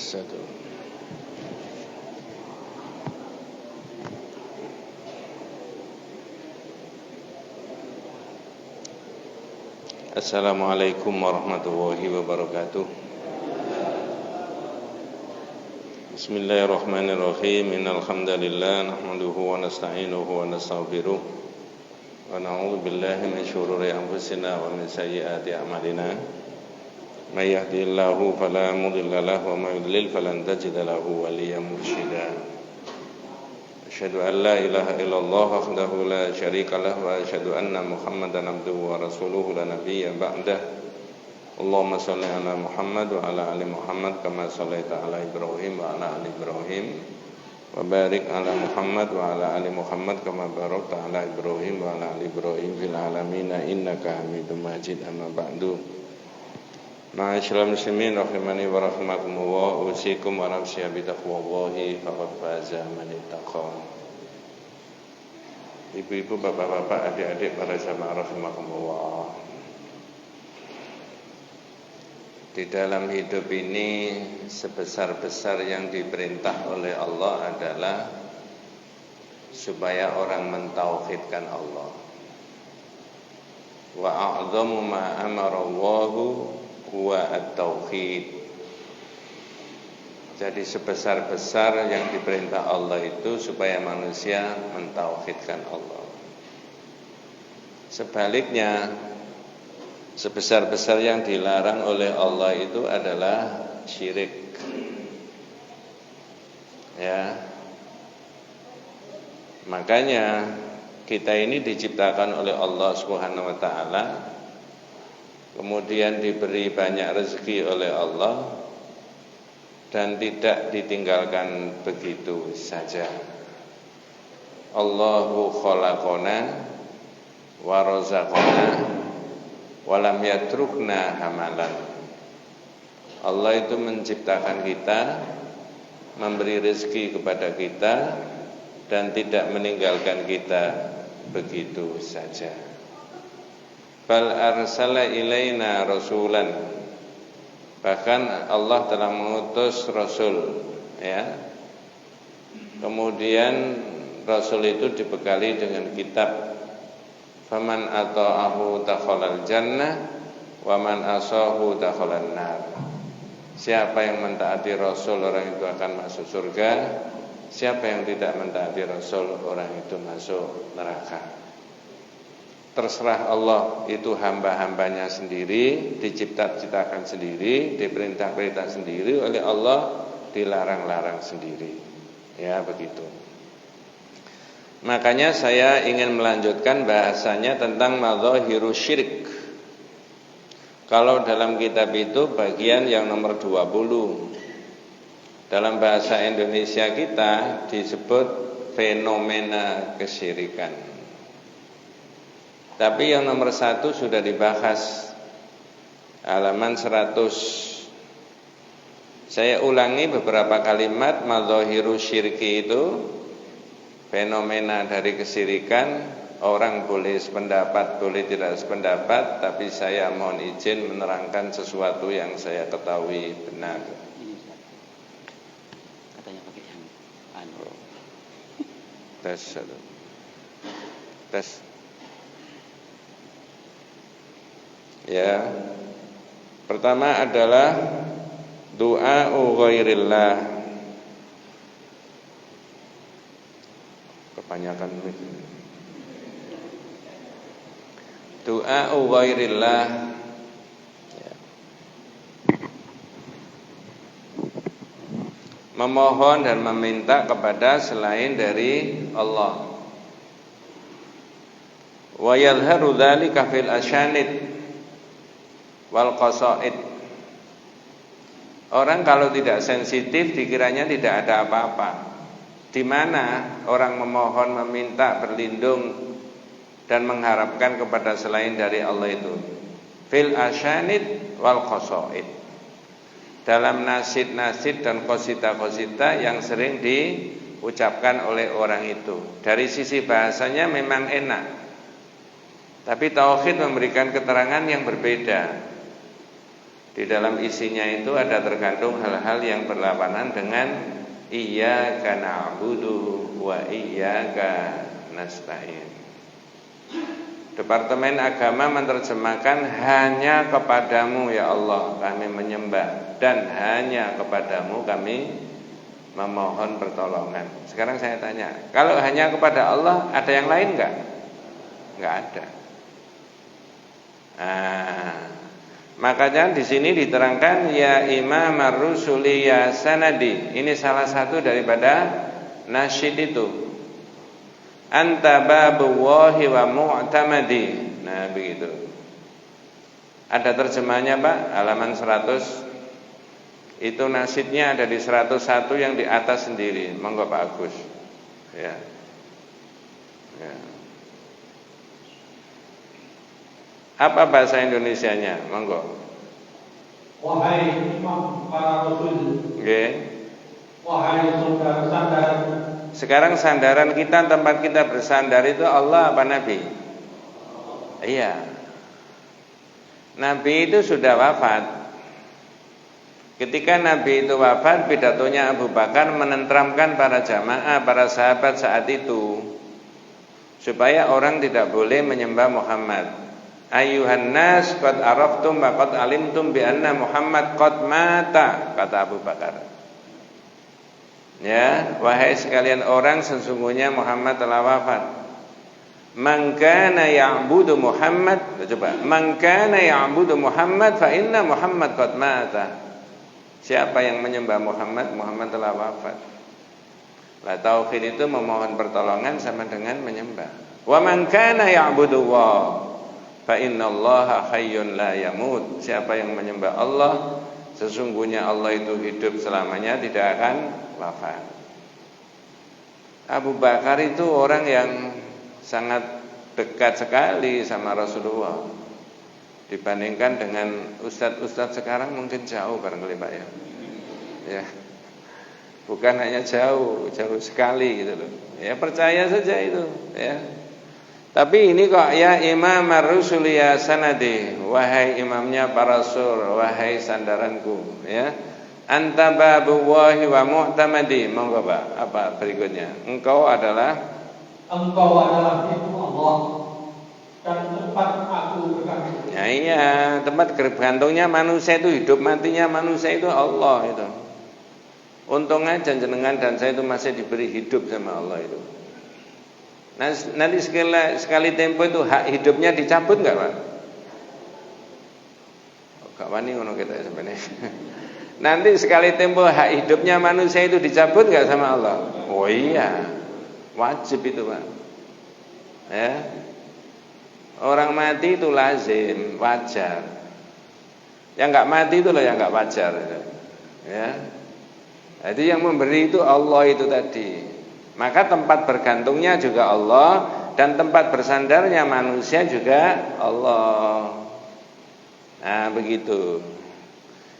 Satu. Assalamualaikum warahmatullahi wabarakatuh. Bismillahirrahmanirrahim. Innal hamdalillah nahmaduhu wa nasta'inuhu wa nastaghfiruh wa na'udzu billahi min syururi anfusina wa min sayyiati a'malina. May yahdihillahu fala mudilla lahu wa may yudlil falan tajida lahu waliyyan mursyida. Asyhadu an la ilaha illallah wahdahu la syarika lahu wa asyhadu anna Muhammadan abduhu wa rasuluhu la nabiyya ba'dah. Allahumma shalli ala Muhammad wa ala ali Muhammad kama shallaita ala Ibrahim wa ala ali Ibrahim wa barik ala Muhammad wa ala ali Muhammad kama barakta ala Ibrahim wa ala ali Ibrahim fil alamin innaka Hamidum Majid. Amma ba'du. Ma'asyiral muslimin rahimani wa rahimakumullah, usikum wa nafsi bi taqwallahi faqad faza man ittaqa. Ibu-ibu, bapak-bapak, adik-adik para jamaah rahimakumullah. Di dalam hidup ini sebesar-besar yang diperintah oleh Allah adalah supaya orang mentauhidkan Allah. Wa a'dhamu ma amara Allahu wa at-tauhid. Jadi sebesar-besar yang diperintah Allah itu supaya manusia mentauhidkan Allah. Sebaliknya, sebesar-besar yang dilarang oleh Allah itu adalah syirik. Ya. Makanya kita ini diciptakan oleh Allah Subhanahu wa taala, kemudian diberi banyak rezeki oleh Allah dan tidak ditinggalkan begitu saja. Allahu khalaqana wa razaqana wa lam yatrukna hamalan. Allah itu menciptakan kita, memberi rezeki kepada kita dan tidak meninggalkan kita begitu saja. Bal arsala ilaina rasulan. Bahkan Allah telah mengutus rasul, ya. Kemudian rasul itu dibekali dengan kitab. Faman ata'ahu dakhalal jannah wa man asahu dakhalan nar. Siapa yang mentaati rasul, orang itu akan masuk surga. Siapa yang tidak mentaati rasul, orang itu masuk neraka. Terserah Allah, itu hamba-hambanya sendiri, dicipta-ciptakan sendiri, diperintah-perintah sendiri oleh Allah, dilarang-larang sendiri. Ya, begitu. Makanya saya ingin melanjutkan bahasanya tentang madzahiru syirik. Kalau dalam kitab itu bagian yang nomor 20. Dalam bahasa Indonesia kita disebut fenomena kesyirikan. Tapi yang nomor 1 sudah dibahas, halaman 100. Saya ulangi beberapa kalimat. Madzahiru syirki itu fenomena dari kesyirikan. Orang boleh sependapat, boleh tidak sependapat, tapi saya mohon izin menerangkan sesuatu yang saya ketahui benar. Katanya pakai yang anu. Tes. Ya. Pertama adalah du'a'u ghairillah. Kebanyakan du'a'u ghairillah, ya. Memohon dan meminta kepada selain dari Allah. Wa yadhharu dzalika fil asyanid wal qasaid. Orang kalau tidak sensitif dikiranya tidak ada apa-apa. Di mana orang memohon, meminta, berlindung dan mengharapkan kepada selain dari Allah itu? Fil asyanid wal qasaid. Dalam nasid-nasid dan qosida-qosida yang sering diucapkan oleh orang itu. Dari sisi bahasanya memang enak, tapi tauhid memberikan keterangan yang berbeda. Di dalam isinya itu ada terkandung hal-hal yang berlawanan dengan iyyaka na'budu wa iyyaka nasta'in. Departemen Agama menerjemahkan hanya kepadamu ya Allah kami menyembah dan hanya kepadamu kami memohon pertolongan. Sekarang saya tanya, kalau hanya kepada Allah ada yang lain enggak? Enggak ada. Makanya di sini diterangkan ya Imam ar-rusuli ya sanadi. Ini salah satu daripada nasyid itu. Anta babullahi wa mu'tamadi. Nah begitu. Ada terjemahnya Pak, halaman 100. Itu nasyidnya ada di 101 yang di atas sendiri. Monggo Pak Agus. Ya. Ya. Apa bahasa Indonesianya? Monggo. Wahai imam para rasul. Nggih. Wahai sandaran. Sekarang sandaran kita, tempat kita bersandar itu Allah apa Nabi? Iya. Nabi itu sudah wafat. Ketika Nabi itu wafat, pidatonya Abu Bakar menenteramkan para jamaah, para sahabat saat itu, supaya orang tidak boleh menyembah Muhammad. Ayyuhan nas qad araftum wa qad alimtum bi anna Muhammad qad mata, kata Abu Bakar. Ya, wahai sekalian orang, sesungguhnya Muhammad telah wafat. Man kana ya'budu Muhammad, coba. Man kana ya'budu Muhammad fa inna Muhammad qad mata. Siapa yang menyembah Muhammad, Muhammad telah wafat. La tauhid itu memohon pertolongan sama dengan menyembah. Wa man kana ya'budu Allah fa innallaha hayyun la yamut. Siapa yang menyembah Allah, sesungguhnya Allah itu hidup selamanya, tidak akan wafat. Abu Bakar itu orang yang sangat dekat sekali sama Rasulullah. Dibandingkan dengan ustadz-ustadz sekarang mungkin jauh barangkali Pak ya. Ya. Bukan hanya jauh, jauh sekali gitu loh. Ya percaya saja itu, ya. Tapi ini kok ya Imam ar-rusuli ya sanadi, wahai imamnya para rasul, wahai sandaranku, ya. Anta babullahi wa mu'tamadi. Monggo Pak, apa berikutnya? Engkau adalah itu Allah dan tempat aku bergantung. Ya iya, tempat bergantungnya manusia itu, hidup matinya manusia itu Allah itu. Untung aja jenengan dan saya itu masih diberi hidup sama Allah itu. Nah, nanti sekali tempo itu hak hidupnya dicabut enggak Pak? Gak wani ngono kita sebenarnya. Nanti sekali tempo hak hidupnya manusia itu dicabut enggak sama Allah? Oh iya, wajib itu Pak. Ya. Orang mati itu lazim, wajar. Yang enggak mati itu loh yang enggak wajar itu. Ya. Jadi yang memberi itu Allah itu tadi. Maka tempat bergantungnya juga Allah, dan tempat bersandarnya manusia juga Allah. Nah begitu.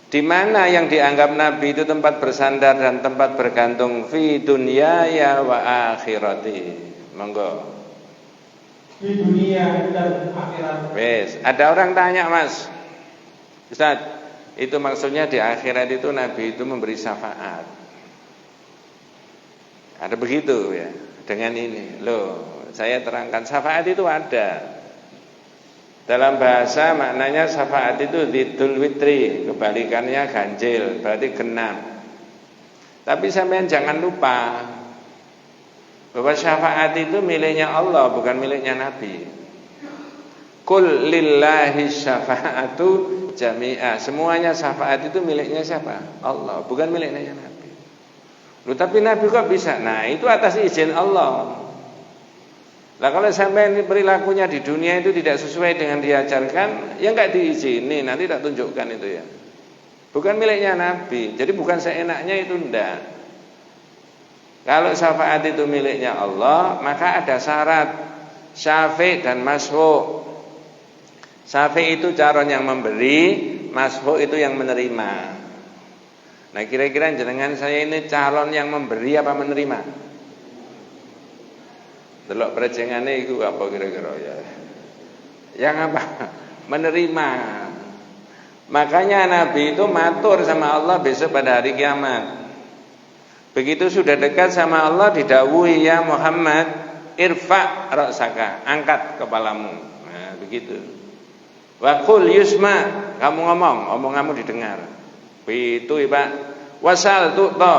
Di mana yang dianggap Nabi itu tempat bersandar dan tempat bergantung? Fi dunyaya wa akhirati. Monggo. Di dunia dan akhirat. Wes, ada orang tanya Mas, Ustaz, itu maksudnya di akhirat itu Nabi itu memberi syafaat. Ada begitu ya. Dengan ini, loh, saya terangkan syafaat itu ada. Dalam bahasa maknanya syafaat itu dzul witri, kebalikannya ganjil, berarti genap. Tapi sampean jangan lupa bahwa syafaat itu miliknya Allah, bukan miliknya Nabi. Qul lillahi syafa'atu jami'a. Semuanya syafaat itu miliknya siapa? Allah, bukan miliknya Nabi. Loh, tapi Nabi kok bisa? Nah, itu atas izin Allah. Nah, kalau sampai perilakunya di dunia itu tidak sesuai dengan diajarkan, ya enggak diizini, nanti tak tunjukkan itu ya. Bukan miliknya Nabi. Jadi bukan seenaknya itu enggak. Kalau syafaat itu miliknya Allah, maka ada syarat syafi' dan masfu'. Syafi' itu calon yang memberi, masfu' itu yang menerima. Nah, kira-kira jenengan saya ini calon yang memberi apa menerima? Delok perejengane iku apa kira-kira ya? Yang apa? Menerima. Makanya Nabi itu matur sama Allah besok pada hari kiamat. Begitu sudah dekat sama Allah didhawuhi, ya Muhammad, irfa' ra'saka, angkat kepalamu. Nah, begitu. Wa qul yusma, kamu ngomong, omonganmu didengar. Itu Pak. Wasal tu'ta,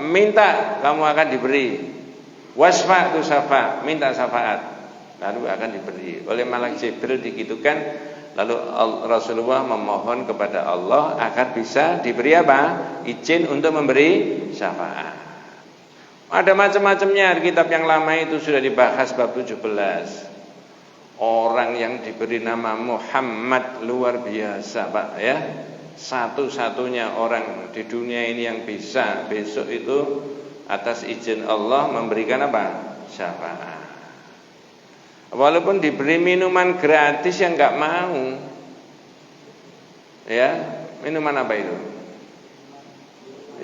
minta kamu akan diberi. Wasfa tu syafa, minta syafaat, lalu akan diberi. Oleh malaikat Jibril digitukan. Lalu Rasulullah memohon kepada Allah agar bisa diberi apa? Izin untuk memberi syafaat. Ada macam-macamnya. Di kitab yang lama itu sudah dibahas bab 17. Orang yang diberi nama Muhammad luar biasa, Pak, ya. Satu-satunya orang di dunia ini yang bisa besok itu atas izin Allah memberikan apa? Syafaat. Walaupun diberi minuman gratis yang enggak mau. Ya, minuman apa itu?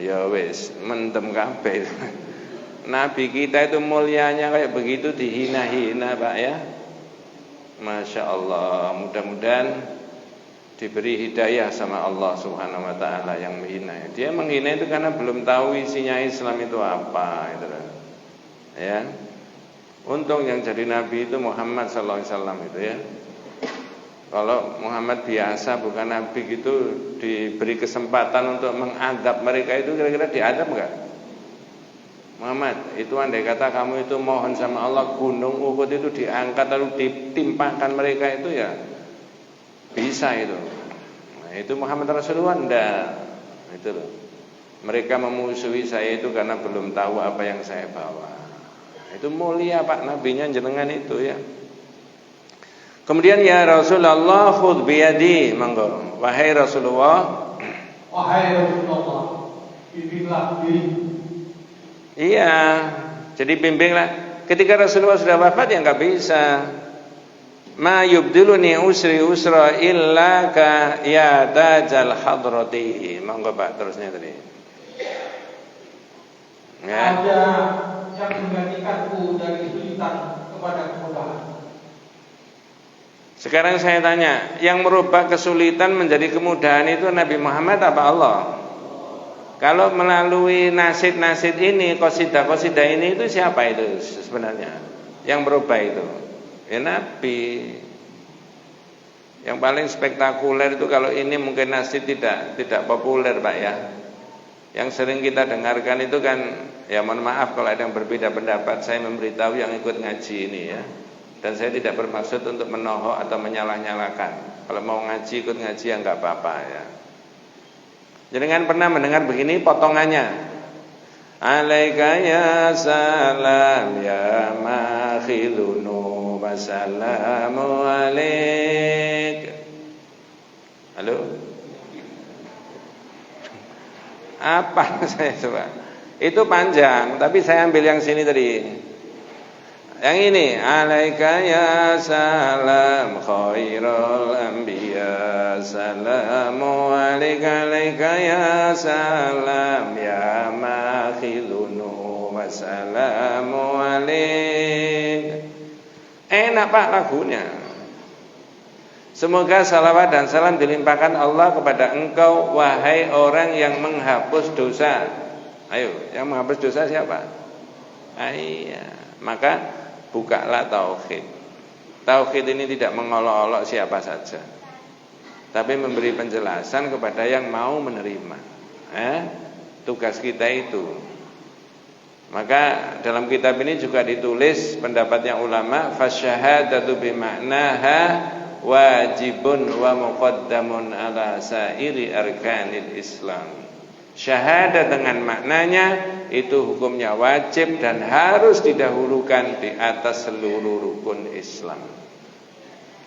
Ya wis, mendem kabeh. Nabi kita itu mulianya kayak begitu dihina-hina, Pak, ya. Masya Allah, mudah-mudahan diberi hidayah sama Allah Subhanahu wa taala yang menghina. Dia menghina itu karena belum tahu isinya Islam itu apa, gitu loh. Ya. Untung yang jadi nabi itu Muhammad sallallahu alaihi wasallam itu, ya. Kalau Muhammad biasa bukan nabi gitu diberi kesempatan untuk mengadab mereka itu, kira-kira diadab enggak? Muhammad, itu andai kata kamu itu mohon sama Allah gunung Uhud itu diangkat lalu ditimpakan mereka itu, ya bisa itu. Nah, itu Muhammad Rasulullah enggak. Itu loh. Mereka memusuhi saya itu karena belum tahu apa yang saya bawa. Itu mulia Pak nabinya jenengan itu, ya. Kemudian ya Rasulullah khudh biyadi, monggo. Wahai Rasulullah, bimbinglah diri. Iya, jadi bimbinglah. Ketika Rasulullah sudah wafat ya enggak bisa. Ma yubdiluni usri usra illa ka ya tajal hadrati. Monggo Pak terusnya tadi. Ya. Ada yang menggantikanku dari kesulitan kepada kemudahan. Sekarang saya tanya, yang merubah kesulitan menjadi kemudahan itu Nabi Muhammad apa Allah? Kalau melalui nasid-nasid ini, qasidah-qasidah ini itu siapa itu sebenarnya? Yang merubah itu? Ya Nabi. Yang paling spektakuler itu kalau ini mungkin nasid tidak populer, Pak, ya. Yang sering kita dengarkan itu kan, ya mohon maaf kalau ada yang berbeda pendapat, saya memberitahu yang ikut ngaji ini, ya. Dan saya tidak bermaksud untuk menohok atau menyalah-nyalakan. Kalau mau ngaji ikut ngaji ya enggak apa-apa, ya. Jangan pernah mendengar begini potongannya. Alaika ya salam ya makhidunu wassalamu alaik. Halo? Apa saya coba? Itu panjang, tapi saya ambil yang sini tadi. Yang ini, alaika ya salam khairul anbiya, salamu alaika ya salam ya makhidunu wassalamu alaik. Enak Pak lagunya. Semoga salawat dan salam dilimpahkan Allah kepada engkau, wahai orang yang menghapus dosa. Ayo, yang menghapus dosa siapa? Iya, maka bukalah tauhid. Tauhid ini tidak mengolok-olok siapa saja, tapi memberi penjelasan kepada yang mau menerima. Tugas kita itu. Maka dalam kitab ini juga ditulis pendapatnya ulama, fasyahadatu bima'naha wajibun wa muqaddamun ala sairi arkanil Islam. Syahadat dengan maknanya itu hukumnya wajib dan harus didahulukan di atas seluruh rukun Islam.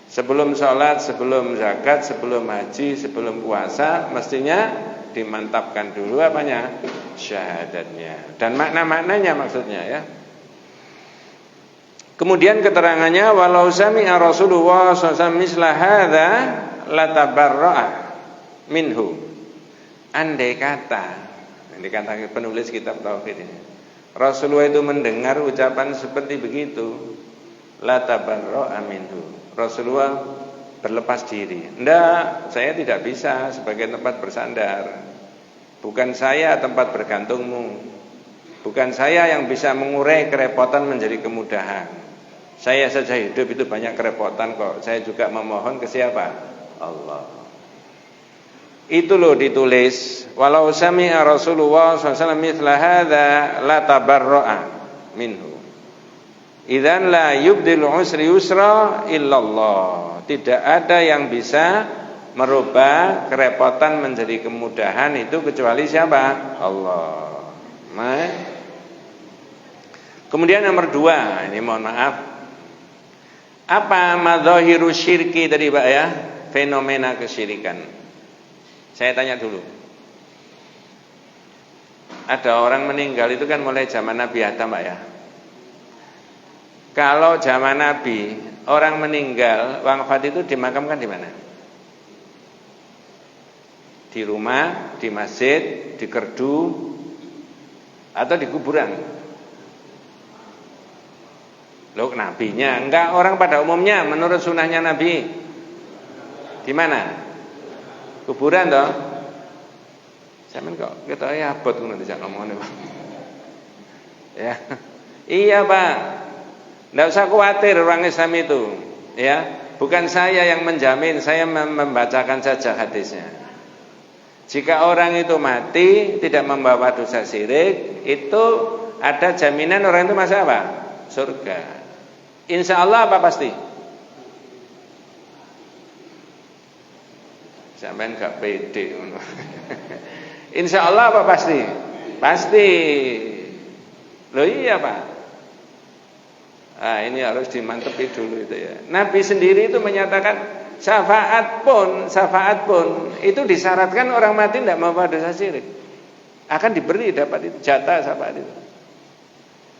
Sebelum sholat, sebelum zakat, sebelum haji, sebelum puasa, mestinya dimantapkan dulu apanya? Syahadatnya. Dan makna-maknanya maksudnya, ya. Kemudian keterangannya, walau sami'a Rasulullah SAW misla hadza latabarra'a minhu. Andai kata penulis kitab tauhid ini, Rasulullah itu mendengar ucapan seperti begitu, la tabarra'a minhu. Rasulullah berlepas diri. Enggak, saya tidak bisa sebagai tempat bersandar. Bukan saya tempat bergantungmu. Bukan saya yang bisa mengurai kerepotan menjadi kemudahan. Saya saja hidup itu banyak kerepotan kok. Saya juga memohon ke siapa? Allah. Itu loh ditulis, walau sami'a Rasulullah SAW mithla hadza la tabarra'a minhu. Idzan la yubdil usri yusra illallah. Tidak ada yang bisa merubah kerepotan menjadi kemudahan itu kecuali siapa? Allah. Nah. Kemudian nomor 2, ini mohon maaf. Apa madzahiru syirki tadi Pak ya? Fenomena kesyirikan. Saya tanya dulu. Ada orang meninggal itu kan mulai zaman Nabi Adam Pak ya. Kalau zaman Nabi orang meninggal wafat itu dimakamkan di mana? Di rumah, di masjid, di kerdu, atau di kuburan? Loh, nabinya enggak, orang pada umumnya menurut sunnahnya Nabi di mana? Kuburan toh. Sampeyan kok ketok abot ngono dijak ngomongane, Pak. Ya. Iya, Pak. Enggak usah khawatir orang Islam itu, ya. Bukan saya yang menjamin, saya membacakan saja hadisnya. Jika orang itu mati tidak membawa dosa syirik, itu ada jaminan orang itu masuk apa? Surga. Insya Allah apa pasti? Sampai gak pede. Insya Allah apa pasti? Pasti. Loh iya Pak. Ini harus dimantepi dulu itu ya. Nabi sendiri itu menyatakan syafaat pun itu disyaratkan orang mati tidak membawa dosa syirik. Akan diberi dapat itu jatah syafaat itu.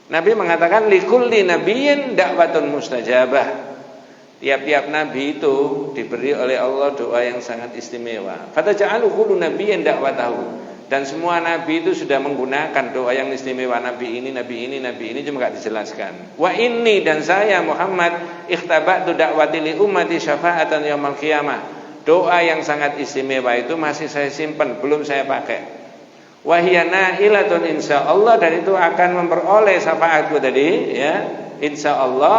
Nabi mengatakan likulli nabiyyin da'watun mustajabah. Tiap-tiap nabi itu diberi oleh Allah doa yang sangat istimewa. Fataja'alu kullu nabiyyin da'watahu. Dan semua nabi itu sudah menggunakan doa yang istimewa. Nabi ini cuma enggak dijelaskan. Wa inni dan saya Muhammad ikhtabatu da'wati li ummati syafa'atan yaumil qiyamah. Doa yang sangat istimewa itu masih saya simpan, belum saya pakai. Wa hiya na'ilatun insyaallah, dan itu akan memperoleh syafaatku tadi ya. Insyaallah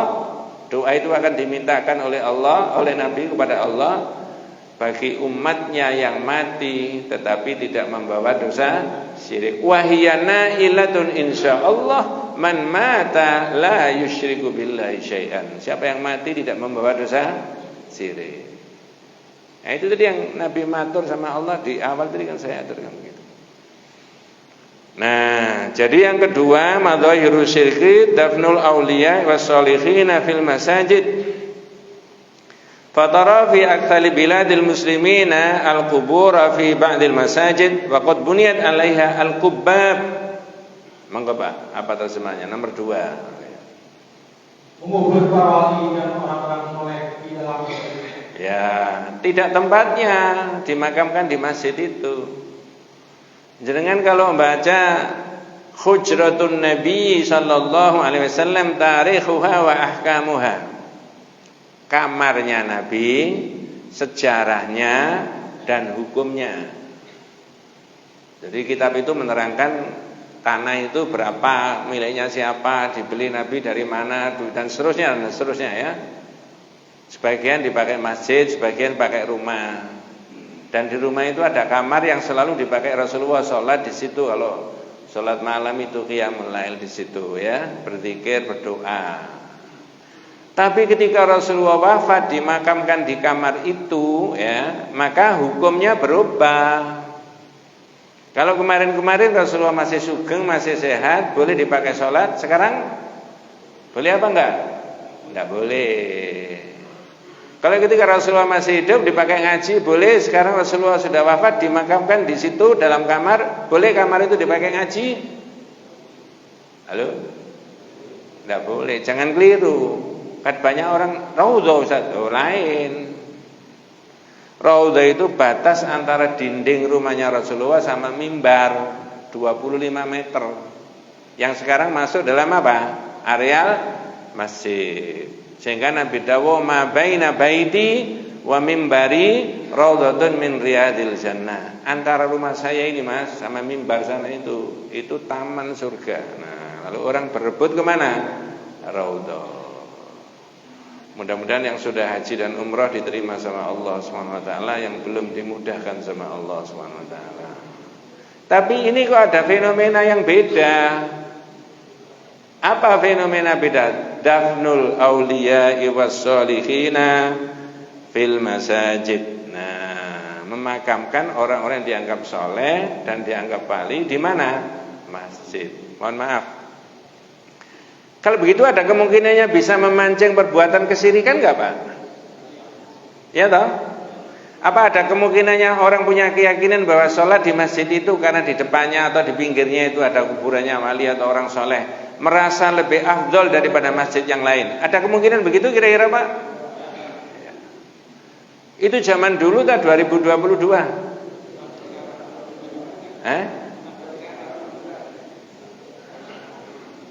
doa itu akan dimintakan oleh Allah, oleh Nabi kepada Allah bagi umatnya yang mati tetapi tidak membawa dosa syirik. Wa hiya na'ilatun insyaallah man mata la yusyriku billahi syai'an. Siapa yang mati tidak membawa dosa syirik. Nah, itu tadi yang Nabi matur sama Allah di awal tadi kan saya aturkan begitu. Nah, jadi yang kedua madzahiru syirki dafnul auliya wassalihin fil masajid. Fatara fi aktsali biladil muslimina al-qubur fi ba'dil masajid wa qad buniyat 'alaiha al-qubbab. Monggo Pak, apa terjemahnya? Nomor 2. Mengubur para wali dan orang-orang soleh di dalam masjid. Ya, tidak tempatnya dimakamkan di masjid itu. Jenengan kalau membaca Hujratun Nabi sallallahu alaihi wasallam tarikhuha wa ahkamuha. Kamarnya Nabi, sejarahnya dan hukumnya. Jadi kitab itu menerangkan tanah itu berapa, miliknya siapa, dibeli Nabi dari mana, dan seterusnya ya. Sebagian dipakai masjid, sebagian pakai rumah. Dan di rumah itu ada kamar yang selalu dipakai Rasulullah, sholat di situ. Kalau sholat malam itu qiyamul lail di situ ya, berzikir, berdoa. Tapi ketika Rasulullah wafat dimakamkan di kamar itu ya, maka hukumnya berubah. Kalau kemarin-kemarin Rasulullah masih sugeng, masih sehat, boleh dipakai sholat. Sekarang boleh apa enggak? Enggak boleh. Kalau ketika Rasulullah masih hidup dipakai ngaji boleh. Sekarang Rasulullah sudah wafat dimakamkan di situ dalam kamar, boleh kamar itu dipakai ngaji? Halo? Enggak boleh, jangan keliru. Kan banyak orang raudhah Ustaz, lain. Raudhah itu batas antara dinding rumahnya Rasulullah sama mimbar 25 meter. Yang sekarang masuk dalam apa? Areal masjid. Sehingga Nabi dawuh ma baina baiti wa mimbari raudhatun min riyadil jannah. Antara rumah saya ini Mas sama mimbar sana itu taman surga. Nah, lalu orang berebut kemana? Raudhah. Mudah-mudahan yang sudah haji dan umrah diterima sama Allah SWT, yang belum dimudahkan sama Allah SWT. Tapi ini kok ada fenomena yang beda. Apa fenomena beda? Dafnul awliya'i was-solihina fil masajid. Nah, memakamkan orang-orang yang dianggap soleh dan dianggap wali di mana? Masjid. Mohon maaf. Kalau begitu ada kemungkinannya bisa memancing perbuatan kesyirikan enggak, Pak? Ya toh? Apa ada kemungkinannya orang punya keyakinan bahwa sholat di masjid itu karena di depannya atau di pinggirnya itu ada kuburannya wali atau orang soleh, merasa lebih afdol daripada masjid yang lain? Ada kemungkinan begitu kira-kira, Pak? Itu zaman dulu tak 2022.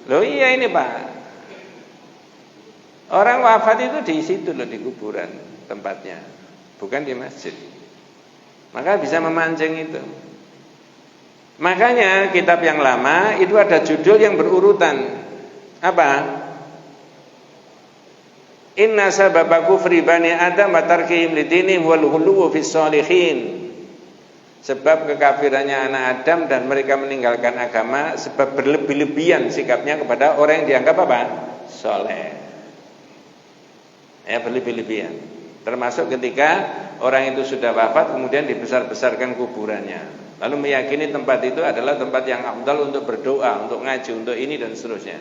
Loh iya ini Pak, orang wafat itu di situ loh, di kuburan tempatnya, bukan di masjid. Maka bisa memancing itu. Makanya kitab yang lama itu ada judul yang berurutan. Apa? Inna sababa kufri bani Adam wa tarkihim lidinihim wal ghuluwu fis sholihin. Sebab kekafirannya anak Adam dan mereka meninggalkan agama sebab berlebih-lebihan sikapnya kepada orang yang dianggap apa? Soleh. Ya, berlebih-lebihan. Termasuk ketika orang itu sudah wafat kemudian dibesar-besarkan kuburannya. Lalu meyakini tempat itu adalah tempat yang afdal untuk berdoa, untuk ngaji, untuk ini dan seterusnya.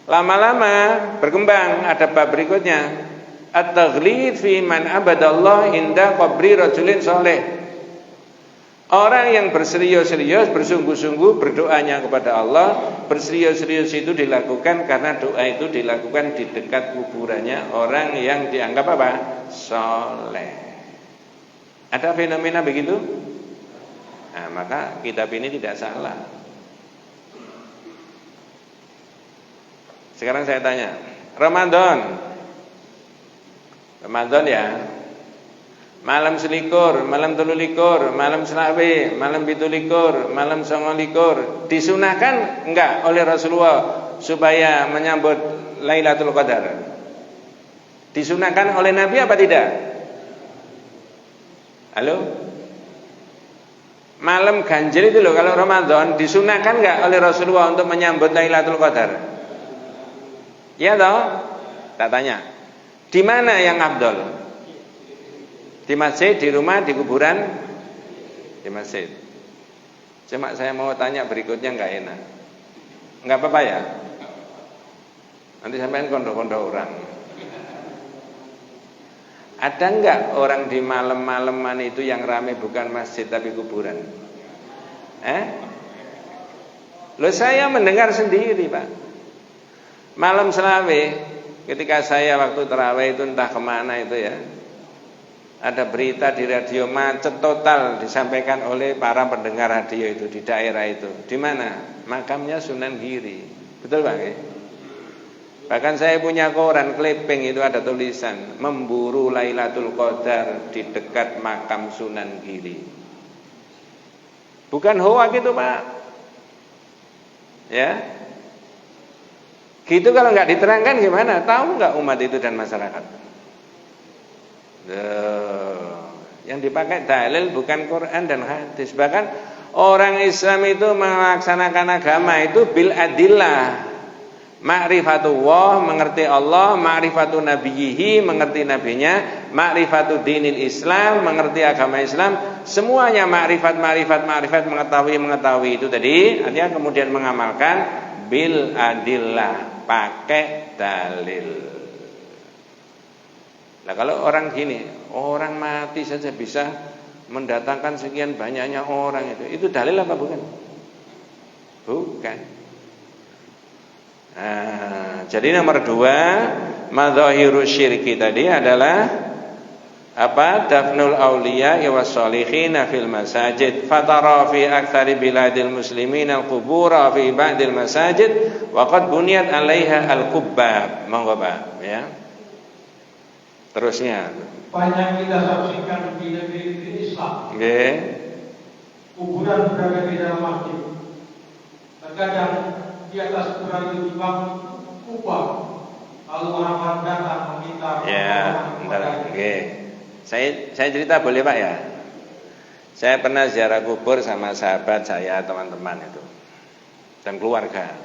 Lama-lama berkembang, ada bab berikutnya. At-taghlid fi man abadallah inda qabri rajulin soleh. Orang yang berserius-serius, bersungguh-sungguh berdoanya kepada Allah, berserius-serius itu dilakukan karena doa itu dilakukan di dekat kuburannya orang yang dianggap apa? Soleh. Ada fenomena begitu? Nah, maka kitab ini tidak salah. Sekarang saya tanya, Ramadan ya, malam selikur, malam telulikur, malam selawe, malam pitulikur, malam songolikur disunahkan enggak oleh Rasulullah supaya menyambut Lailatul Qadar? Disunahkan oleh Nabi apa tidak? Halo? Malam ganjil itu loh kalau Ramadan disunahkan enggak oleh Rasulullah untuk menyambut Lailatul Qadar? Ya toh? Tak tanya. Di mana yang afdal? Di masjid, di rumah, di kuburan? Di masjid. Cuma saya mau tanya berikutnya enggak enak. Enggak apa-apa ya? Nanti sampean kondo-kondo orang. Ada enggak orang di malam-malaman itu yang ramai bukan masjid tapi kuburan? Loh saya mendengar sendiri Pak. Malam selawe ketika saya waktu tarawih itu entah kemana itu ya, ada berita di radio macet total disampaikan oleh para pendengar radio itu di daerah itu. Di mana? Makamnya Sunan Giri. Betul Pak? Bahkan saya punya koran clipping itu ada tulisan memburu Lailatul Qadar di dekat makam Sunan Giri. Bukan hoak itu Pak. Ya. Gitu kalau nggak diterangkan gimana? Tahu nggak umat itu dan masyarakat? Yang dipakai dalil bukan Quran dan hadis. Bahkan orang Islam itu melaksanakan agama itu bil adillah. Ma'rifatullah, mengerti Allah, ma'rifatu nabiyhi, mengerti nabinya, ma'rifatu dinil Islam, mengerti agama Islam, semuanya ma'rifat, mengetahui itu tadi. Artinya kemudian mengamalkan bil adillah, pakai dalil. Nah kalau orang gini, orang mati saja bisa mendatangkan sekian banyaknya orang itu dalil apa bukan? Bukan. Nah, jadi nomor 2 madzahiru syirki tadi adalah apa? Dafnul auliya was sholihin fil masajid. Fatara fi aktsari biladil muslimin al-qubur fi ba'dil masajid wa qad buniyat 'alaiha al-qubbab. Monggo Pak ya. Terusnya. Banyak kita saksikan di negeri Islam. Nggih. Kuburan berada di dalam masjid. Terkadang di atas kuburan itu dibangun kubah. Lalu orang-orang datang meminta Ya, bentar. Nggih. Saya cerita boleh Pak ya? Saya pernah ziarah kubur sama sahabat saya, teman-teman itu, dan keluarga.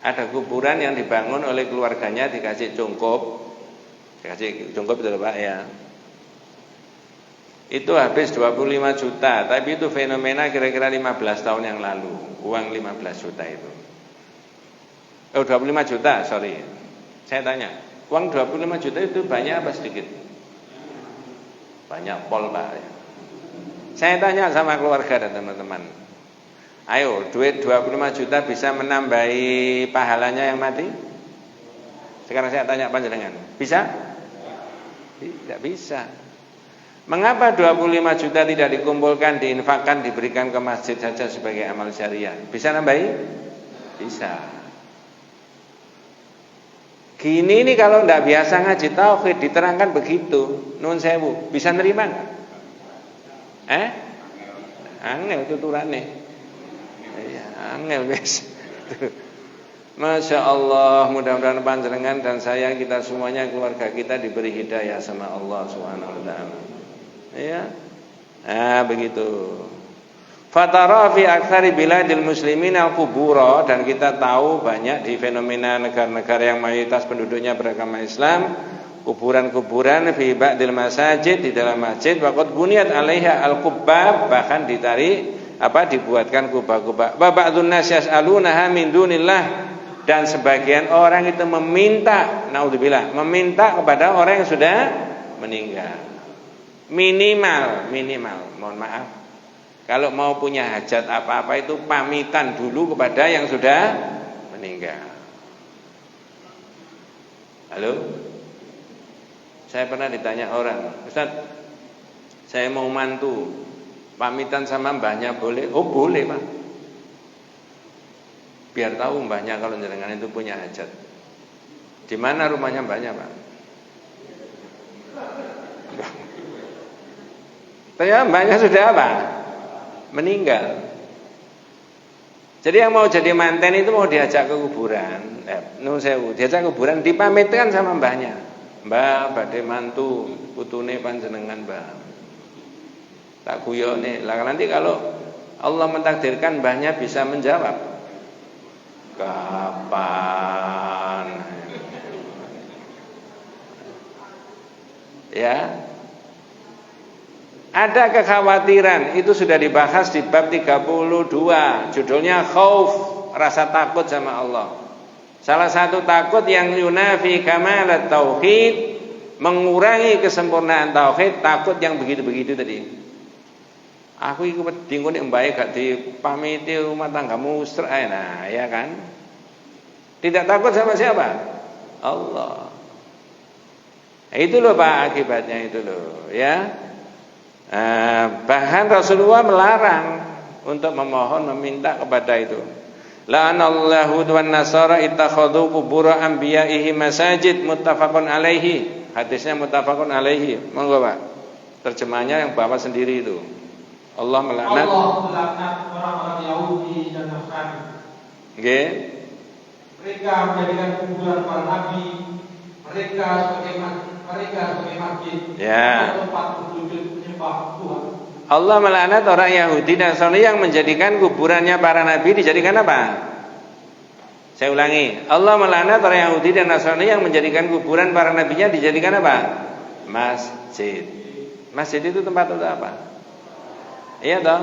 Ada kuburan yang dibangun oleh keluarganya, dikasih cungkup itu loh Pak ya. Itu habis 25 juta, tapi itu fenomena kira-kira 15 tahun yang lalu. Uang 15 juta itu. 25 juta, sorry. Saya tanya, uang 25 juta itu banyak apa sedikit? Banyak pol Pak ya. Saya tanya sama keluarga dan teman-teman, ayo, duit 25 juta bisa menambahi pahalanya yang mati? Sekarang saya tanya panjenengan, bisa? Tidak bisa. Mengapa 25 juta tidak dikumpulkan, diinfakkan, diberikan ke masjid saja sebagai amal syariah? Bisa nambahi? Bisa. Gini ini kalau tidak biasa ngaji tauhid diterangkan begitu, nun sewu, bisa nerima nggak? Angel tuturane. Iya, angel guys. Masya Allah, mudah-mudahan panjenengan dan saya, kita semuanya, keluarga kita diberi hidayah sama Allah Subhanahu wa taala. Ya. Nah, begitu. Fatara fi aktsari biladil muslimin al-qubura, dan kita tahu banyak di fenomena negara-negara yang mayoritas penduduknya beragama Islam, kuburan-kuburan fi ba'dil masajid, di dalam masjid, waqad buniyat 'alaiha al-qubbab, bahkan dibuatkan kubah-kubah. Wa ba'dun nas yas'alunaha min dunillah, dan sebagian orang itu meminta, naudzubillah, meminta kepada orang yang sudah meninggal. Minimal, mohon maaf, kalau mau punya hajat apa-apa itu pamitan dulu kepada yang sudah meninggal. Halo? Saya pernah ditanya orang, Ustaz, saya mau mantu, pamitan sama mbahnya boleh? Oh boleh Pak. Biar tahu mbahnya kalau jenengan itu punya hajat. Di mana rumahnya mbahnya Pak? Ternyata mbahnya sudah apa? Meninggal. Jadi yang mau jadi manten itu mau diajak ke kuburan, diajak ke kuburan, dipamitkan sama mbahnya. Mbah badhe mantu putune panjenengan Mbah. Tak guyone. Lah nanti kalau Allah mentakdirkan mbahnya bisa menjawab, kapan? Ya. Ada kekhawatiran, itu sudah dibahas di bab 32, judulnya khauf, rasa takut sama Allah. Salah satu takut yang yunafi kamalat tauhid, mengurangi kesempurnaan tauhid, takut yang begitu-begitu tadi. Aku iku wedi engko nek mbae gak dipamiti rumah tanggamu srek, nah ya kan? Tidak takut sama siapa? Allah. Itu loh Pak akibatnya itu loh, ya. Bahkan Rasulullah melarang untuk memohon, meminta kepada itu. La'anallahu wan nasara ittakhadhu qubur anbiya'ihi masajid, muttafaqun alaihi. Hadisnya muttafaqun alaihi. Monggo Pak. Terjemahnya yang Bapak sendiri itu. Allah melaknat orang-orang Yahudi dan Nasrani. Nggih. Mereka menjadikan kuburan para nabi mereka sebagai masjid, ya, tempat sujud menyembah Tuhan. Allah melaknat orang Yahudi dan Nasrani yang menjadikan kuburannya para nabi dijadikan apa? Saya ulangi, Allah melaknat orang Yahudi dan Nasrani yang menjadikan kuburan para nabinya dijadikan apa? Masjid. Masjid itu tempat untuk apa? Iya toh?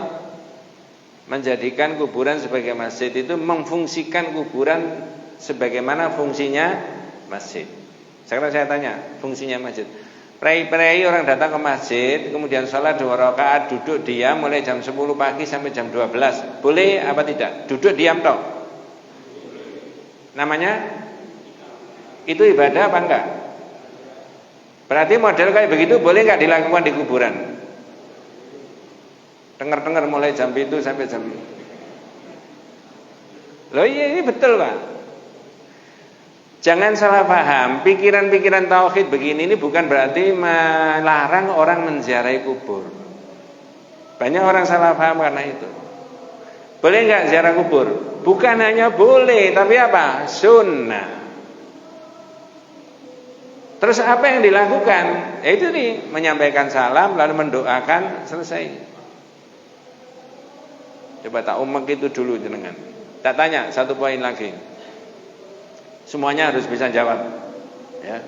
Menjadikan kuburan sebagai masjid itu memfungsikan kuburan sebagaimana fungsinya masjid. Sekarang saya tanya, fungsinya masjid. Prei-prei orang datang ke masjid, kemudian sholat 2 rakaat, duduk diam mulai jam 10 pagi sampai jam 12. Boleh apa tidak? Duduk diam toh. Namanya itu ibadah apa enggak? Berarti model kayak begitu boleh enggak dilakukan di kuburan? Dengar-dengar mulai jam itu sampai jam. Loh iya, ini betul Pak. Jangan salah paham, pikiran-pikiran tauhid begini ini bukan berarti melarang orang menziarahi kubur. Banyak orang salah paham karena itu. Boleh enggak ziarah kubur? Bukan hanya boleh, tapi apa? Sunnah. Terus apa yang dilakukan? Ya itu nih, menyampaikan salam lalu mendoakan, selesai. Coba tak umek itu dulu jenengan. Tak tanya satu poin lagi. Semuanya harus bisa jawab. Ya.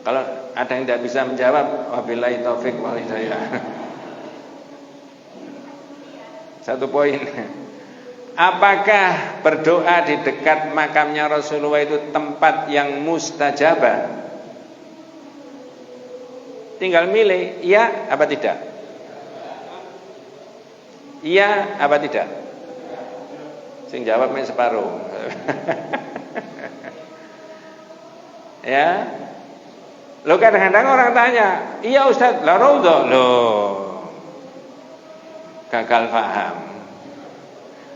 Kalau ada yang tidak bisa menjawab, wabillahi taufik wal hidayah. Satu poin. Apakah berdoa di dekat makamnya Rasulullah itu tempat yang mustajabah? Tinggal milih, iya apa tidak? Iya apa tidak? Sing jawab main separuh. Ya. Lo kadang-kadang orang tanya, "Iya Ustaz, la raudhah." Loh. Gagal paham.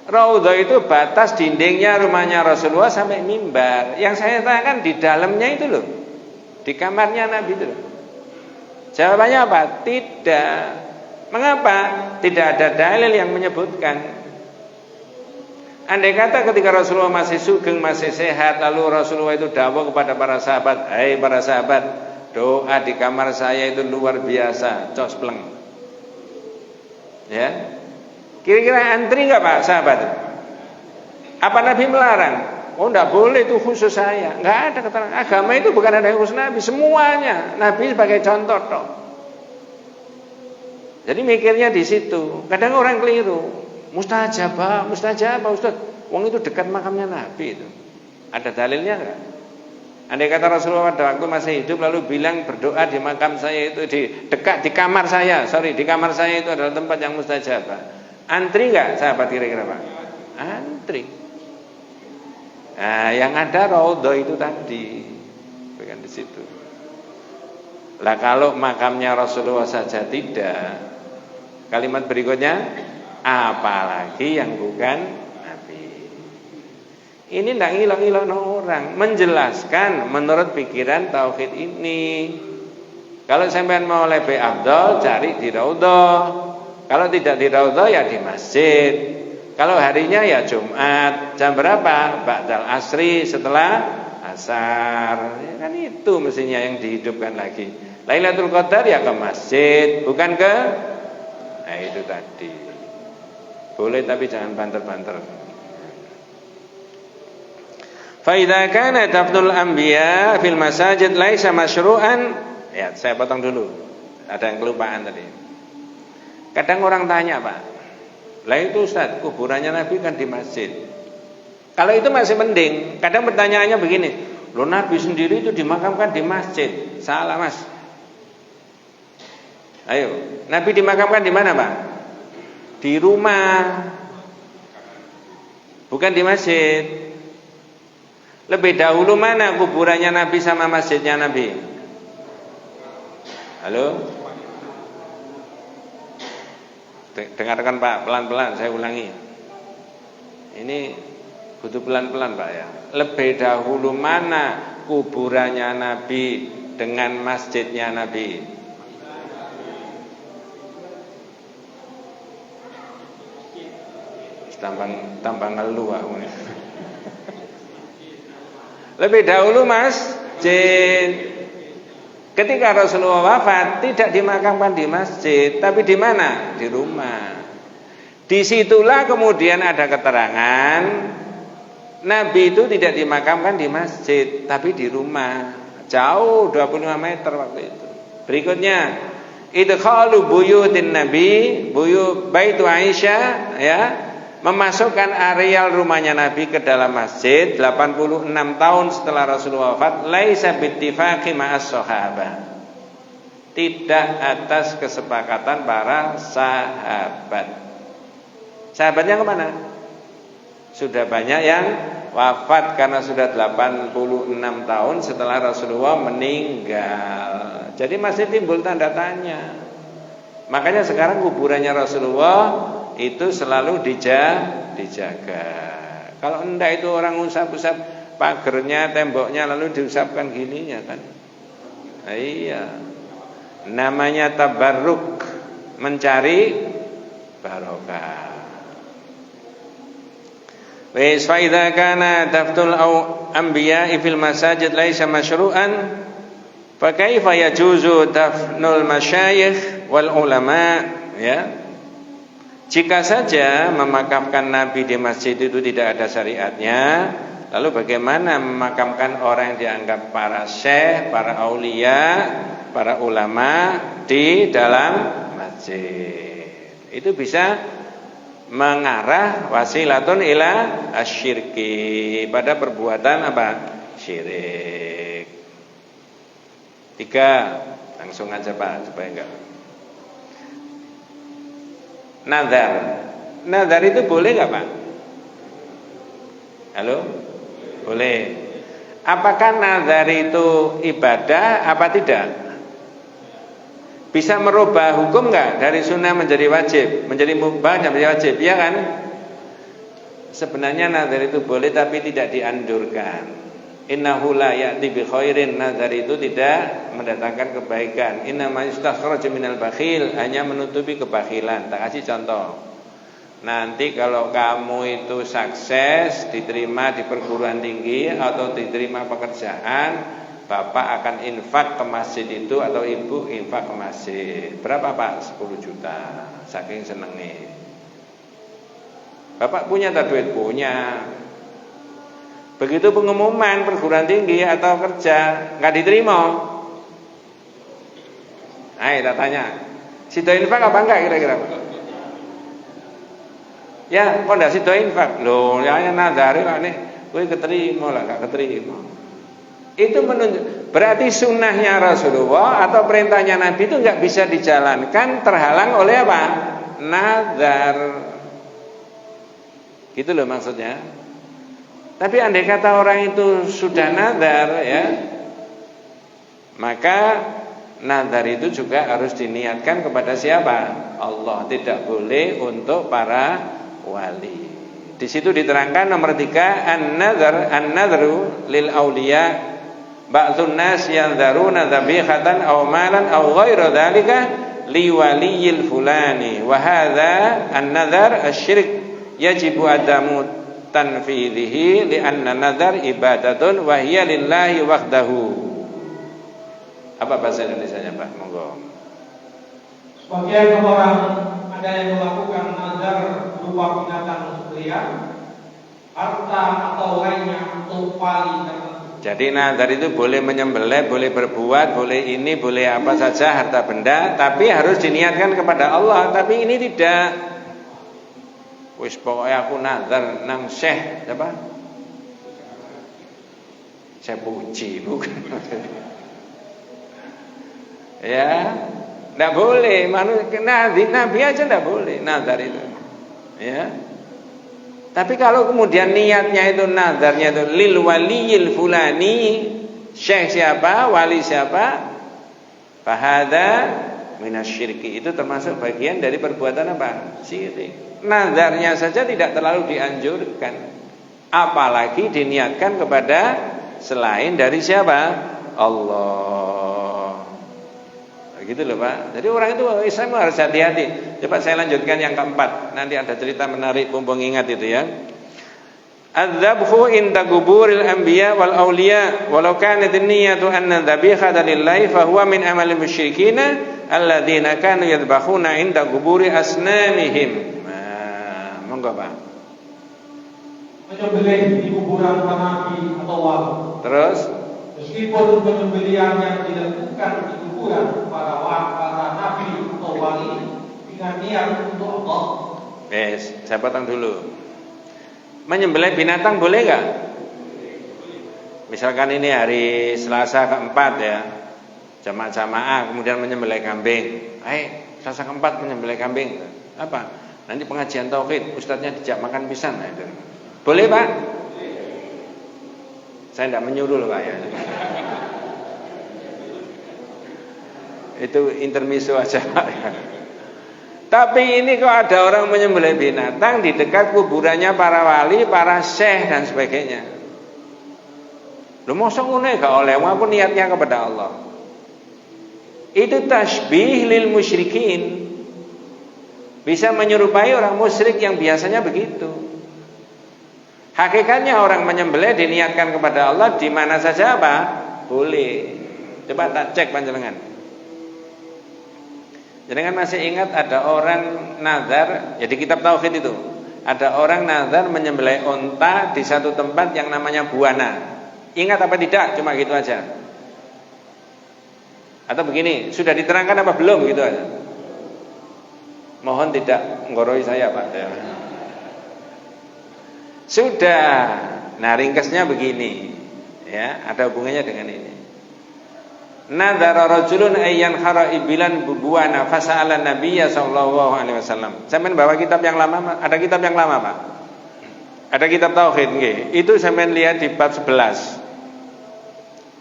Raudhah itu batas dindingnya rumahnya Rasulullah sampai mimbar. Yang saya tanyakan di dalamnya itu loh. Di kamarnya Nabi itu loh. Jawabannya apa? Tidak. Mengapa? Tidak ada dalil yang menyebutkan. Andai kata ketika Rasulullah masih sugeng, masih sehat, lalu Rasulullah itu dawuh kepada para sahabat, "Hai para sahabat, doa di kamar saya itu luar biasa, cospleng." Ya. Kira-kira antri enggak Pak sahabat? Apa Nabi melarang? Oh enggak boleh, itu khusus saya. Enggak ada keterangan. Agama itu bukan ada yang khusus Nabi, semuanya. Nabi sebagai contoh toh. Jadi mikirnya di situ. Kadang orang keliru. Mustajabah Ustaz. Wong itu dekat makamnya Nabi itu. Ada dalilnya enggak? Andai kata Rasulullah pada waktu masih hidup lalu bilang berdoa di makam saya itu di kamar saya, di kamar saya itu adalah tempat yang mustajabah. Antri enggak sahabat kira-kira Pak? Antri. Nah, yang ada raudhah itu tadi. Bukan di situ. Lah kalau makamnya Rasulullah saja tidak. Kalimat berikutnya, apalagi yang bukan Nabi. Ini tidak ngilang-ngilang orang, menjelaskan menurut pikiran tauhid ini. Kalau sampean mau lebih afdal, cari di raudhah. Kalau tidak di raudhah ya di masjid. Kalau harinya ya Jumat. Jam berapa? Ba'dal asri, setelah asar. Ya kan itu mestinya yang dihidupkan lagi. Lailatul Qadar ya ke masjid, bukan ke. Nah itu tadi. Boleh tapi jangan banter-banter. Fa idza kana dafnul anbiya fil masajid laisa masyru'an. Ya, saya potong dulu. Ada yang kelupaan tadi. Kadang orang tanya, Pak. Lah itu Ustaz, kuburannya Nabi kan di masjid. Kalau itu masih mending. Kadang pertanyaannya begini, "Loh Nabi sendiri itu dimakamkan di masjid." Salah, Mas. Ayo, Nabi dimakamkan di mana, Pak? Di rumah, bukan di masjid. Lebih dahulu mana kuburannya Nabi sama masjidnya Nabi? Halo? Dengarkan Pak, pelan-pelan saya ulangi. Ini butuh pelan-pelan Pak ya. Lebih dahulu mana kuburannya Nabi dengan masjidnya Nabi? Tambang ngeluh aku nih. Lebih dahulu masjid. Ketika Rasulullah wafat tidak dimakamkan di masjid, tapi di mana? Di rumah. Disitulah kemudian ada keterangan Nabi itu tidak dimakamkan di masjid, tapi di rumah. Jauh 25 meter waktu itu. Berikutnya, idkhalu buyutin Nabi, baitu Aisyah, ya. Memasukkan areal rumahnya Nabi ke dalam masjid 86 tahun setelah Rasulullah wafat, laisa bittifaqi ma'as sahabah. Tidak atas kesepakatan para sahabat. Sahabatnya kemana? Sudah banyak yang wafat karena sudah 86 tahun setelah Rasulullah meninggal. Jadi masih timbul tanda tanya. Makanya sekarang kuburannya Rasulullah itu selalu dijaga. Kalau enggak itu orang usap-usap pagernya, temboknya lalu diusapkan gininya kan. Nah, iya. Namanya tabarruk, mencari barokah. Wa idza kana daftul anbiya'i fil masajid laisa masyru'an fa kaifa yajuzu dafnul masyayikh wal ulama, ya. Jika saja memakamkan nabi di masjid itu tidak ada syariatnya, lalu bagaimana memakamkan orang yang dianggap para syekh, para aulia, para ulama di dalam masjid? Itu bisa mengarah wasilatun ila asyirki, pada perbuatan apa? Syirik. 3, langsung aja Pak supaya enggak. Nazar itu boleh enggak Pak? Halo? Boleh. Apakah nazar itu ibadah apa tidak? Bisa merubah hukum enggak? Dari sunnah menjadi wajib, menjadi mubah menjadi wajib, ya kan? Sebenarnya nazar itu boleh tapi tidak dianjurkan. Innahu la ya'ti bi khairin, nazar itu tidak mendatangkan kebaikan. Innama yustakhraju minal bakhil, hanya menutupi kebakhilan. Tak kasih contoh. Nanti kalau kamu itu sukses, diterima di perguruan tinggi atau diterima pekerjaan, bapak akan infak ke masjid itu atau ibu infak ke masjid. Berapa Pak? 10 juta. Saking senengnya. Bapak punya tak duit? Punya. Begitu pengumuman perguruan tinggi atau kerja nggak diterima, ayo tak tanya, sido infak apa enggak kira-kira? Ya, kok ndak sido infak? Loh, ya nadari lah nih, gue keterima lah, nggak keterima. Itu menunjuk, berarti sunnahnya Rasulullah atau perintahnya Nabi itu nggak bisa dijalankan, terhalang oleh apa? Nazar. Gitu loh maksudnya. Tapi andai kata orang itu sudah nazar, ya, maka nazar itu juga harus diniatkan kepada siapa? Allah. Tidak boleh untuk para wali. Di situ diterangkan nomor 3, an-nadru lil auliya. Ba'dun nas yanzaruna dzabihatan aw malan aw ghairu dzalika li waliyil fulani. Wa hadza an-nadhar asy-syirk yajibu adamu tanfidhihi li'anna nadhar ibadatun wa hiya lillahi wahdahu. Apa bahasa Indonesianya Pak? Monggo. Sebagian orang ada yang melakukan nazar berupa binatang sembelihan, harta atau lainnya untuk wali tertentu. Jadi nazar itu boleh menyembelih, boleh berbuat, boleh ini, boleh apa saja harta benda, tapi harus diniatkan kepada Allah. Tapi ini tidak. Wis pokoknya aku nazar nang Syekh apa? Saya puji bukan. Ya, enggak boleh. Nabi aja enggak boleh nazar itu. Ya. Tapi kalau kemudian niatnya itu nazarnya itu lil waliyil fulani, Syekh siapa, wali siapa? Fahada minasyirki, itu termasuk bagian dari perbuatan apa? Syirik. Nazarnya saja tidak terlalu dianjurkan, apalagi diniatkan kepada selain dari siapa? Allah. Begitu loh Pak. Jadi orang itu Islam harus hati-hati. Coba saya lanjutkan yang keempat. Nanti ada cerita menarik, mumpung ingat itu ya. Adzabhu inda quburil anbiya wal auliya walau kanat an-niyyatu anna dzabihata lillahi fa huwa min amalil musyrikin alladzina kanu yadhbahuna inda quburi asnamihim. Monggo Pak. Menyembelih di kuburan para nabi atau wali. Terus meskipun penyembelihan yang dilakukan di kuburan para nabi atau wali dengan niat untuk Allah. Saya potong dulu. Menyembelih binatang boleh enggak? Misalkan ini hari Selasa keempat ya, jamaah kemudian menyembelih kambing. Selasa keempat menyembelih kambing. Apa? Nanti pengajian tauhid, ustadznya dijak makan pisang. Nah, itu. Boleh Pak? Saya tidak menyuruh loh Pak ya. Itu intermiso aja Pak ya. Tapi ini kok ada orang menyembelih binatang di dekat kuburannya para wali, para syekh dan sebagainya. Lho mosok ngono gak oleh, wong aku niatnya kepada Allah. Itu tasbih lil musyrikin. Bisa menyerupai orang musyrik yang biasanya begitu. Hakikatnya orang menyembelih diniatkan kepada Allah di mana saja apa? Boleh. Coba tak cek panjenengan. Jenengan masih ingat ada orang nazar, ya di kitab tauhid itu. Ada orang nazar menyembelih unta di satu tempat yang namanya buana. Ingat apa tidak? Cuma gitu aja. Atau begini, sudah diterangkan apa belum gitu aja. Mohon tidak menggoroi saya, Pak. Sudah. Nah, ringkasnya begini. Ya, ada hubungannya dengan ini. Nadzara rajulun ayyan khara ibilan buwana fasa'ala nabiyya sallallahu alaihi wasallam. Sampeyan bawa kitab yang lama, ada kitab yang lama, Pak? Ada kitab tauhid nggih. Itu sampeyan lihat di bab 11.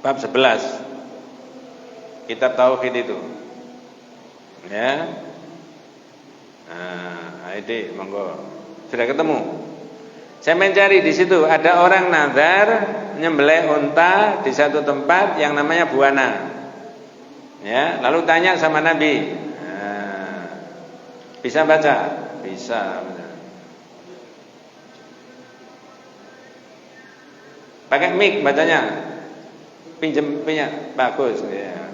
Bab 11. Kitab tauhid itu. Ya. Nah, ID monggo. Sudah ketemu? Saya mencari di situ ada orang nazar nyembelih unta di satu tempat yang namanya buana. Ya, lalu tanya sama Nabi. Nah, bisa baca? Bisa. Pakai mic bacanya. Pinjam punya bagus ya.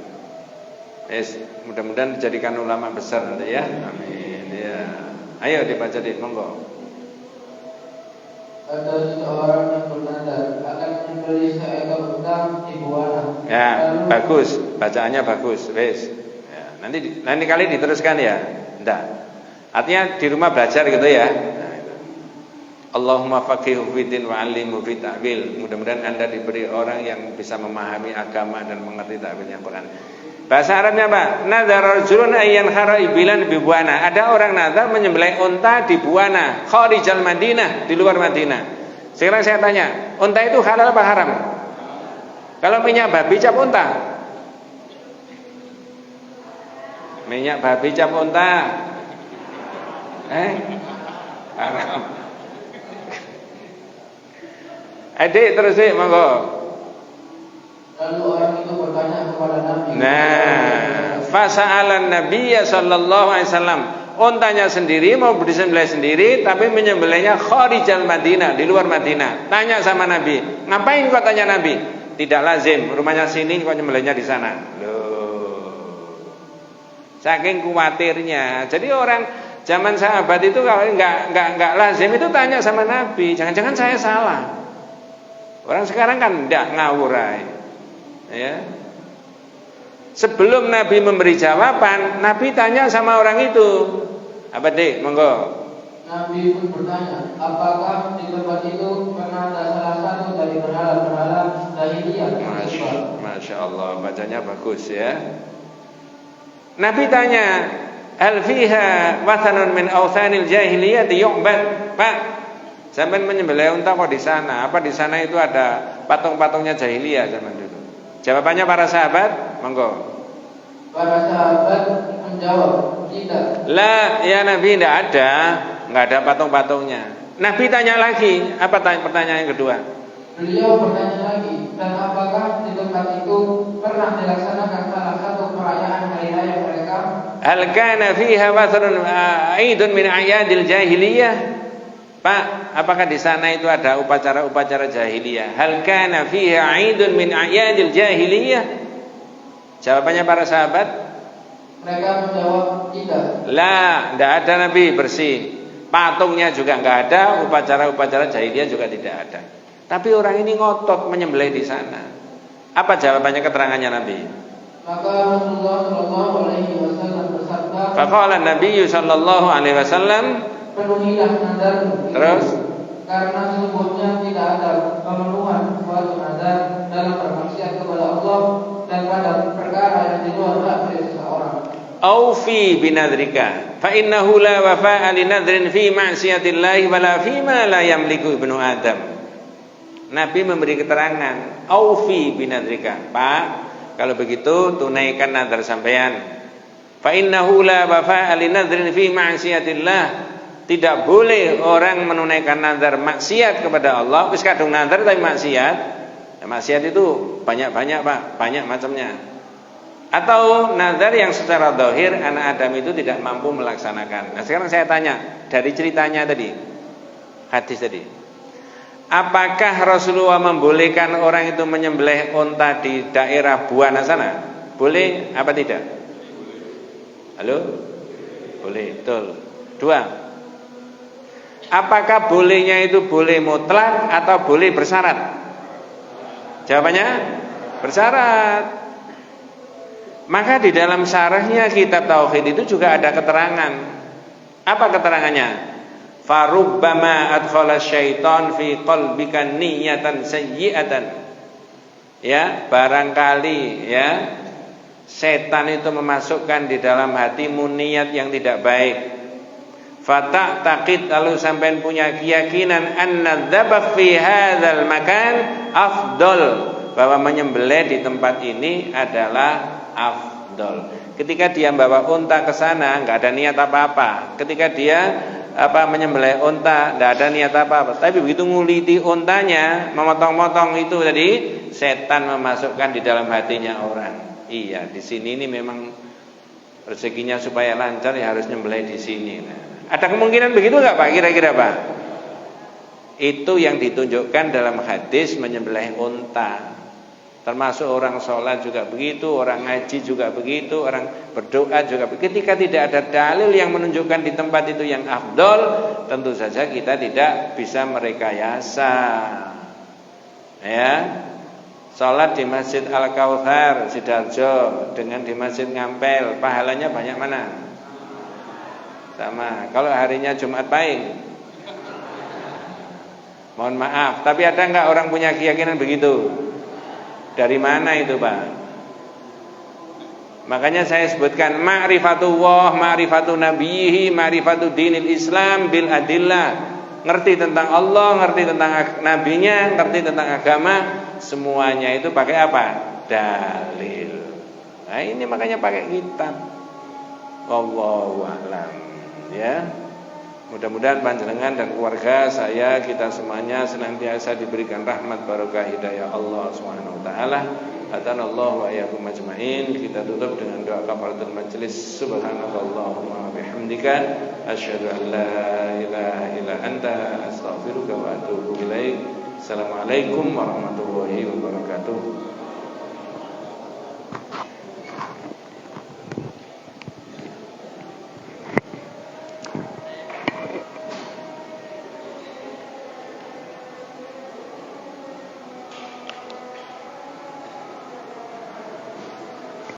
Yes, mudah-mudahan dijadikan ulama besar nanti ya. Amin ya. Ayo dibaca di monggo. Ada seseorang yang bernazar akan menyembelih seekor unta di buana. Ya, bagus, bacaannya bagus, wes. Ya, nanti kali diteruskan ya. Enggak. Artinya di rumah belajar gitu ya. Nah, itu. Allahumma faqihu fiddin wa 'allimhu fit ta'wil. Mudah-mudahan Anda diberi orang yang bisa memahami agama dan mengerti ta'wilnya Quran. Bahasa Arabnya apa? Nadzara rajulun ayyan khara ibilan bi buana. Ada orang nazar menyembelih unta di buana, kharijal Madinah, di luar Madinah. Sekarang saya tanya, unta itu halal apa haram? Kalau minyak babi cap unta? Minyak babi cap unta? Haram. Adik terus sih monggo. Lalu orang itu bertanya kepada Nabi. Nah, fasa'alan Nabiyya sallallahu alaihi wasallam. Untanya sendiri mau disembelih sendiri, tapi menyembelihnya kharijal Madinah, di luar Madinah. Tanya sama Nabi, ngapain kau tanya Nabi? Tidak lazim, rumahnya sini kau nyembelihnya di sana. Loh. Saking khawatirnya. Jadi orang zaman sahabat itu kalau enggak lazim itu tanya sama Nabi. Jangan-jangan saya salah. Orang sekarang kan enggak ngawur aja. Ya. Sebelum Nabi memberi jawaban, Nabi tanya sama orang itu. Apa dek? Monggo. Nabi pun bertanya, apakah di tempat itu pernah ada salah satu dari berhala-berhala jahiliyah? Masya Allah, bacanya bagus ya. Nabi tanya, hal fiha wathanun min awthanil jahiliyah yu'bad? Pak, sampean menyembelih unta kok di sana? Apa di sana itu ada patung-patungnya jahiliyah zaman dulu? Jawabannya para sahabat, monggo. Para sahabat menjawab, tidak. La, ya Nabi enggak ada patung-patungnya. Nabi tanya lagi, apa pertanyaan yang kedua? Beliau bertanya lagi, dan apakah di tempat itu pernah dilaksanakan salah satu perayaan hari raya mereka? Hal kana fiha wathrun aidun min a'yadil jahiliyah? Pak, apakah di sana itu ada upacara-upacara jahiliyah? Hal kana fiha 'aidun min a'yadil jahiliyah? Jawabannya para sahabat, mereka menjawab tidak. La, tidak ada Nabi, bersih. Patungnya juga enggak ada, upacara-upacara jahiliyah juga tidak ada. Tapi orang ini ngotot menyembelih di sana. Apa jawabannya, keterangannya Nabi? Maka Rasulullah sallallahu alaihi wasallam bersabda, faqala Nabi sallallahu alaihi wasallam, penuhilah nadarmu. Terus? Karena sesungguhnya tidak ada pemenuhan suatu nadar dalam bermaksiat kepada Allah dan pada perkara yang di luar hak dari seseorang. Aufi binadrika fa innahu la wafa'a li nadrin fi ma'siyatillahi wala fi ma la yamliku ibnu Adam. Nabi memberi keterangan, aufi binadrika. Pak, kalau begitu tunaikan nadar sampean. Fa innahu la wafa'a li nadrin fi ma'siyatillah. Tidak boleh orang menunaikan nazar maksiat kepada Allah. Wis kadung nazar tapi maksiat. Maksiat itu banyak-banyak Pak, banyak macamnya. Atau nazar yang secara zahir anak Adam itu tidak mampu melaksanakan. Nah sekarang saya tanya, dari ceritanya tadi, hadis tadi, apakah Rasulullah membolehkan orang itu menyembelih unta di daerah Buana sana? Boleh apa tidak? Halo? Boleh, betul. 2. Apakah bolehnya itu boleh mutlak atau boleh bersyarat? Jawabannya bersyarat. Maka di dalam syarahnya kitab tauhid itu juga ada keterangan. Apa keterangannya? Farubbama adkhala syaitan fi qalbika niyatan sayyi'atan. Ya, barangkali ya setan itu memasukkan di dalam hatimu niat yang tidak baik. Fata taqid, lalu sampai punya keyakinan anna dzabh fi hadzal makan afdal, bahwa menyembelih di tempat ini adalah afdal. Ketika dia bawa unta ke sana enggak ada niat apa-apa. Ketika dia menyembelih unta enggak ada niat apa-apa. Tapi begitu nguliti untanya, memotong-motong itu tadi, setan memasukkan di dalam hatinya orang. Iya, di sini ini memang rezekinya supaya lancar ya harus nyembelih di sini. Nah, ada kemungkinan begitu enggak Pak? Kira-kira Pak? Itu yang ditunjukkan dalam hadis menyembelih unta. Termasuk orang sholat juga begitu, orang ngaji juga begitu, orang berdoa juga begitu. Ketika tidak ada dalil yang menunjukkan di tempat itu yang afdol, tentu saja kita tidak bisa merekayasa. Ya, sholat di Masjid Al-Kautsar Sidoarjo dengan di Masjid Ngampel, pahalanya banyak mana? Sama. Kalau harinya Jumat Pahing, mohon maaf, tapi ada enggak orang punya keyakinan begitu? Dari mana itu Pak? Makanya saya sebutkan ma'rifatullah, ma'rifatu nabiyhi, ma'rifatu dinil Islam bil adillah. Ngerti tentang Allah, ngerti tentang nabinya, ngerti tentang agama, semuanya itu pakai apa? Dalil. Nah ini makanya pakai kitab. Wallahu a'lam. Ya. Mudah-mudahan panjenengan dan keluarga saya, kita semuanya senantiasa diberikan rahmat barokah hidayah Allah Subhanahu wa taala. Hadanallahu wa iyyakum ajmain. Kita tutup dengan doa kafaratul majelis. Subhanakallahumma wa bihamdika asyhadu an la ilaha illa anta astaghfiruka wa atubu ilaik. Assalamualaikum warahmatullahi wabarakatuh.